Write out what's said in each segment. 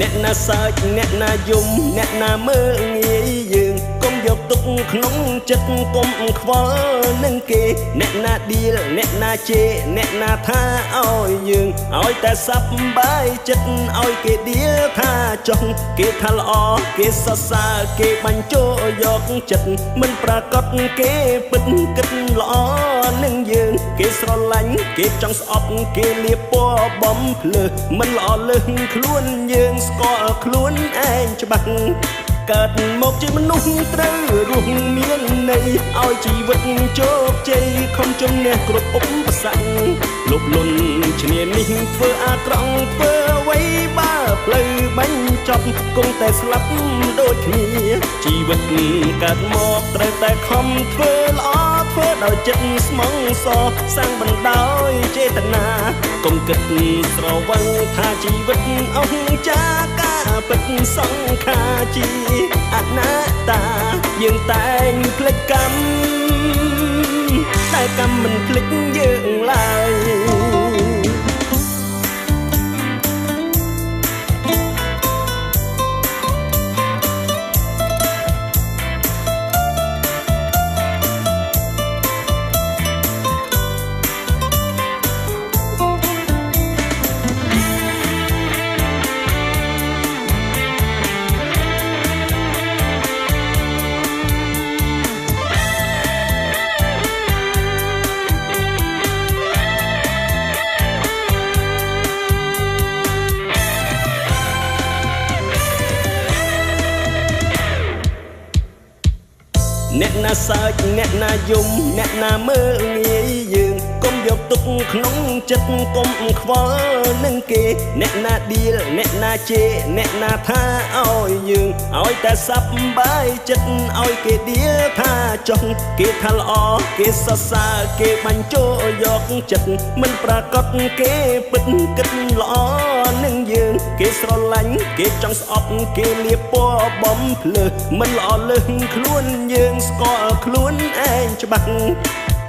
អ្នកណាសើចអ្នកណាយំអ្នកណាមើលងាយយើងកុំយកទុកក្នុងចិត្តកុំខ្វល់នឹងគេអ្នកណាឌីលអ្នកណាជេរអ្នកណាថាឲ្យយើងឲ្យតែសប្បាយចិត្តឲ្យគេឌីលថាចុះគេថាល្អគេសរសើរគេបាញ់ចូលយកចិត្តមិនប្រកាសគេពិតគិតល្អនឹងយើងគេស្រឡាញ់គេចង់ស្អប់គេលៀបពណ៌បំភ្លើមិនល្អលើសខ្លួនយើងស្គាល់ខ្លួនឯងច្បាស់កើតមកជាមនុស្សត្រូវរស់មានន័យឲ្យជីវិតជោគជ័យខំជំនះគ្រប់ឧបសគ្គលុបលុនឈ្នានេះធ្វើអាក្រក់ធ្វើអ្វីបើផ្លូវបាញ់ចប់គង់តែស្លាប់ដូចគ្នាជីវិតកើតមកត្រូវតែខំធ្វើល្អធ្វើដោយចិត្តស្មងសរសាំងបណ្ដោយចេតនាកុំគិតស្រវឹងថាជីវិតអង្ចារការពិតសង្ខារជាអนัตតាយើងតែងភ្លេចកម្មតែកម្មមិនភ្លេចយើងឡើយអ្នកណាសើចអ្នកណាយំអ្នកណាមើលងាយយើងកុំយកទុកក្នុងចិត្តកុំខ្វល់នឹងគេអ្នកណាឌីលអ្នកណាជេរអ្នកណាថាឲ្យយើងឲ្យតែសប្បាយចិត្តឲ្យគេឌីលថាចុះគេថាល្អគេសរសើរគេបាញ់ចូលយកចិត្តមិនប្រកាសគេពិតគិតល្អនឹងយើងគេស្រឡាញ់គេចង់ស្អប់គេលៀបពណ៌បំភ្លើមិនល្អលើសខ្លួនយើងស្គាល់ខ្លួនឯងច្បាស់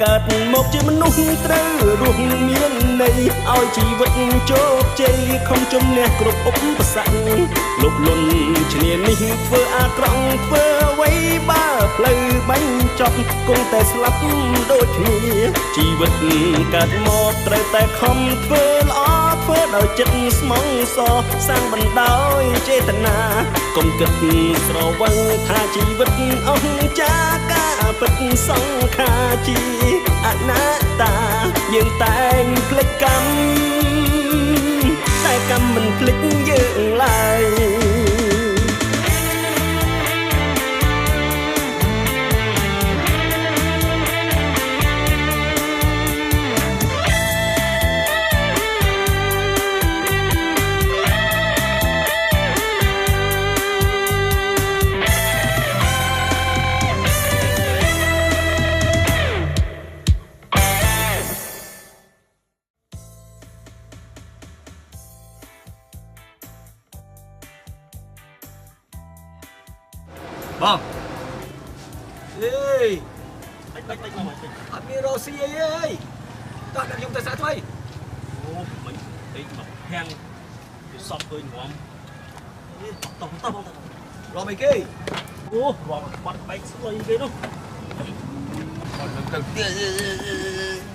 កើតមកជាមនុស្សត្រូវរស់មានន័យឲ្យជីវិតជោគជ័យខំជំនះគ្រប់ឧបសគ្គលុបលុនឈ្នានេះធ្វើអាក្រក់ធ្វើអ្វីបើផ្លូវបាញ់ចប់គង់តែស្លាប់ដូចគ្នាជីវិតកើតមកត្រូវតែខំធ្វើល្អធ្វើដោយចិត្តស្មងសរសាំងបណ្ដោយចេតនាកុំគិតស្រវឹងថាជីវិតអង្ចារការពិតសង្ខារជាអนัตតាយើងតែងភ្លេចកម្មតែកម្មមិនភ្លេចយើងឡើយបងអេយអត់មានរ៉ូស៊ីអីទេតោះដាក់ខ្ញុំទៅសាក់ថ្មីអូមិនពេកមកហាំងវាសក់ឃើញរំតោះរំអីគេអូរំបាត់បែកស្អុយគេនោះអត់នឹងទៅទៀត